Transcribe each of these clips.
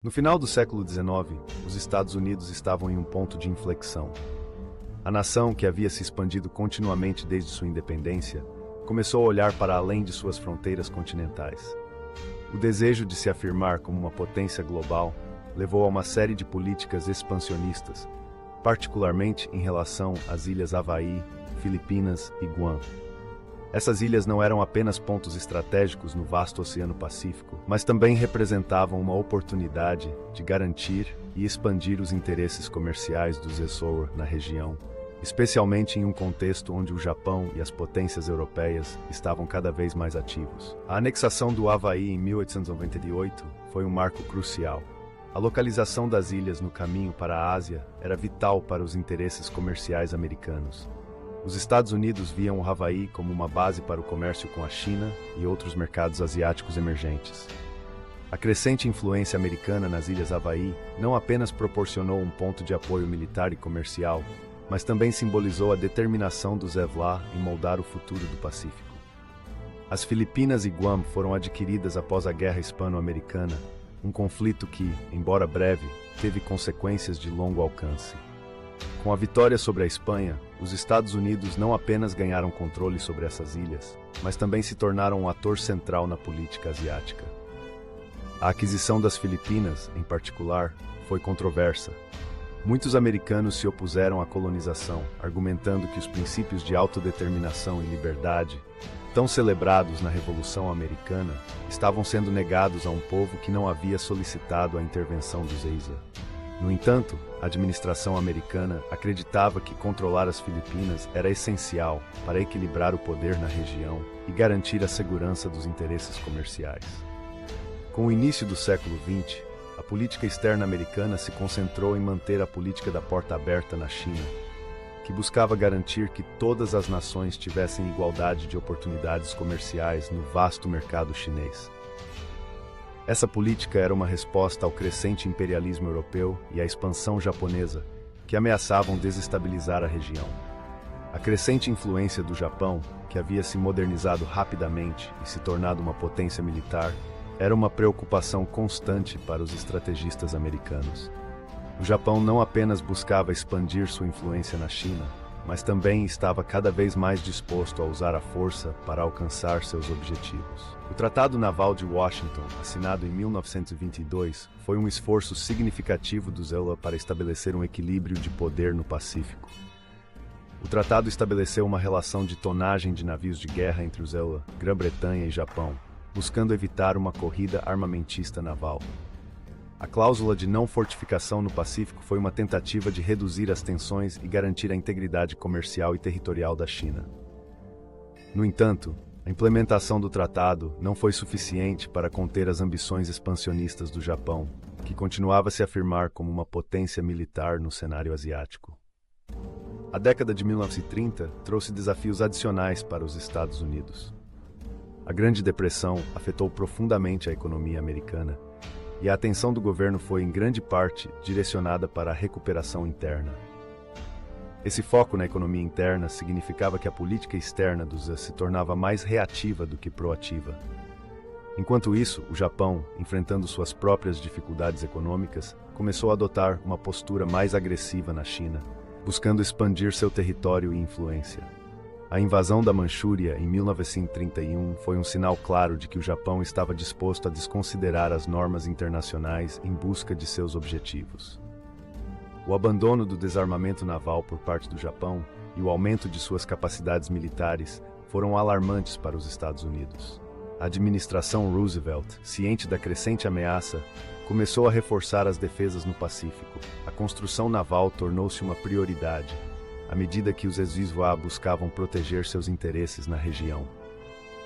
No final do século XIX, os Estados Unidos estavam em um ponto de inflexão. A nação, que havia se expandido continuamente desde sua independência, começou a olhar para além de suas fronteiras continentais. O desejo de se afirmar como uma potência global levou a uma série de políticas expansionistas, particularmente em relação às ilhas Havaí, Filipinas e Guam. Essas ilhas não eram apenas pontos estratégicos no vasto Oceano Pacífico, mas também representavam uma oportunidade de garantir e expandir os interesses comerciais dos Azores na região, especialmente em um contexto onde o Japão e as potências europeias estavam cada vez mais ativos. A anexação do Havaí em 1898 foi um marco crucial. A localização das ilhas no caminho para a Ásia era vital para os interesses comerciais americanos. Os Estados Unidos viam o Havaí como uma base para o comércio com a China e outros mercados asiáticos emergentes. A crescente influência americana nas Ilhas Havaí não apenas proporcionou um ponto de apoio militar e comercial, mas também simbolizou a determinação dos EVLA em moldar o futuro do Pacífico. As Filipinas e Guam foram adquiridas após a Guerra Hispano-Americana, um conflito que, embora breve, teve consequências de longo alcance. Com a vitória sobre a Espanha, os Estados Unidos não apenas ganharam controle sobre essas ilhas, mas também se tornaram um ator central na política asiática. A aquisição das Filipinas, em particular, foi controversa. Muitos americanos se opuseram à colonização, argumentando que os princípios de autodeterminação e liberdade, tão celebrados na Revolução Americana, estavam sendo negados a um povo que não havia solicitado a intervenção dos EISA. No entanto, a administração americana acreditava que controlar as Filipinas era essencial para equilibrar o poder na região e garantir a segurança dos interesses comerciais. Com o início do século XX, a política externa americana se concentrou em manter a política da porta aberta na China, que buscava garantir que todas as nações tivessem igualdade de oportunidades comerciais no vasto mercado chinês. Essa política era uma resposta ao crescente imperialismo europeu e à expansão japonesa, que ameaçavam desestabilizar a região. A crescente influência do Japão, que havia se modernizado rapidamente e se tornado uma potência militar, era uma preocupação constante para os estrategistas americanos. O Japão não apenas buscava expandir sua influência na China, mas também estava cada vez mais disposto a usar a força para alcançar seus objetivos. O Tratado Naval de Washington, assinado em 1922, foi um esforço significativo dos ELA para estabelecer um equilíbrio de poder no Pacífico. O tratado estabeleceu uma relação de tonagem de navios de guerra entre os ELA, Grã-Bretanha e Japão, buscando evitar uma corrida armamentista naval. A cláusula de não fortificação no Pacífico foi uma tentativa de reduzir as tensões e garantir a integridade comercial e territorial da China. No entanto, a implementação do tratado não foi suficiente para conter as ambições expansionistas do Japão, que continuava a se afirmar como uma potência militar no cenário asiático. A década de 1930 trouxe desafios adicionais para os Estados Unidos. A Grande Depressão afetou profundamente a economia americana, e a atenção do governo foi, em grande parte, direcionada para a recuperação interna. Esse foco na economia interna significava que a política externa dos USA se tornava mais reativa do que proativa. Enquanto isso, o Japão, enfrentando suas próprias dificuldades econômicas, começou a adotar uma postura mais agressiva na China, buscando expandir seu território e influência. A invasão da Manchúria em 1931 foi um sinal claro de que o Japão estava disposto a desconsiderar as normas internacionais em busca de seus objetivos. O abandono do desarmamento naval por parte do Japão e o aumento de suas capacidades militares foram alarmantes para os Estados Unidos. A administração Roosevelt, ciente da crescente ameaça, começou a reforçar as defesas no Pacífico. A construção naval tornou-se uma prioridade, à medida que os ex-Vice buscavam proteger seus interesses na região.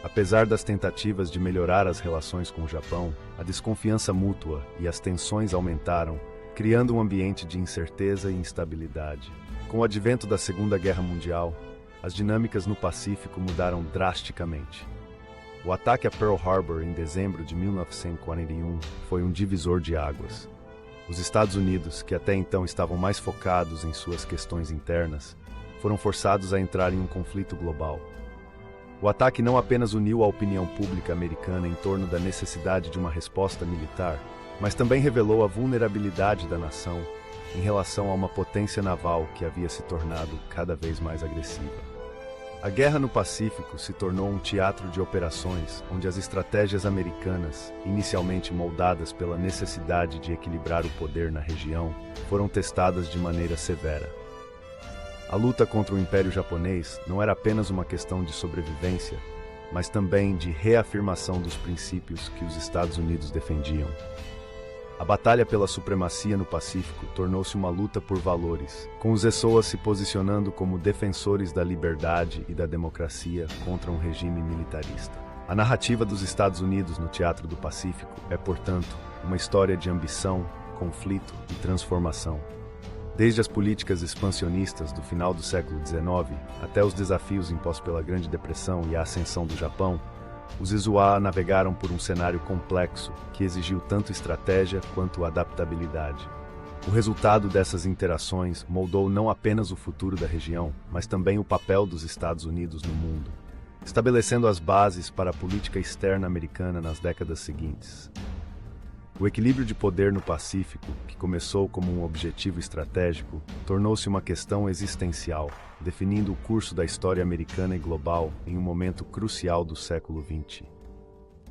Apesar das tentativas de melhorar as relações com o Japão, a desconfiança mútua e as tensões aumentaram, criando um ambiente de incerteza e instabilidade. Com o advento da Segunda Guerra Mundial, as dinâmicas no Pacífico mudaram drasticamente. O ataque a Pearl Harbor em dezembro de 1941 foi um divisor de águas. Os Estados Unidos, que até então estavam mais focados em suas questões internas, foram forçados a entrar em um conflito global. O ataque não apenas uniu a opinião pública americana em torno da necessidade de uma resposta militar, mas também revelou a vulnerabilidade da nação em relação a uma potência naval que havia se tornado cada vez mais agressiva. A guerra no Pacífico se tornou um teatro de operações onde as estratégias americanas, inicialmente moldadas pela necessidade de equilibrar o poder na região, foram testadas de maneira severa. A luta contra o Império Japonês não era apenas uma questão de sobrevivência, mas também de reafirmação dos princípios que os Estados Unidos defendiam. A batalha pela supremacia no Pacífico tornou-se uma luta por valores, com os ESOAs se posicionando como defensores da liberdade e da democracia contra um regime militarista. A narrativa dos Estados Unidos no Teatro do Pacífico é, portanto, uma história de ambição, conflito e transformação. Desde as políticas expansionistas do final do século XIX até os desafios impostos pela Grande Depressão e a ascensão do Japão, os ESOA navegaram por um cenário complexo que exigiu tanto estratégia quanto adaptabilidade. O resultado dessas interações moldou não apenas o futuro da região, mas também o papel dos Estados Unidos no mundo, estabelecendo as bases para a política externa americana nas décadas seguintes. O equilíbrio de poder no Pacífico, que começou como um objetivo estratégico, tornou-se uma questão existencial, definindo o curso da história americana e global em um momento crucial do século XX.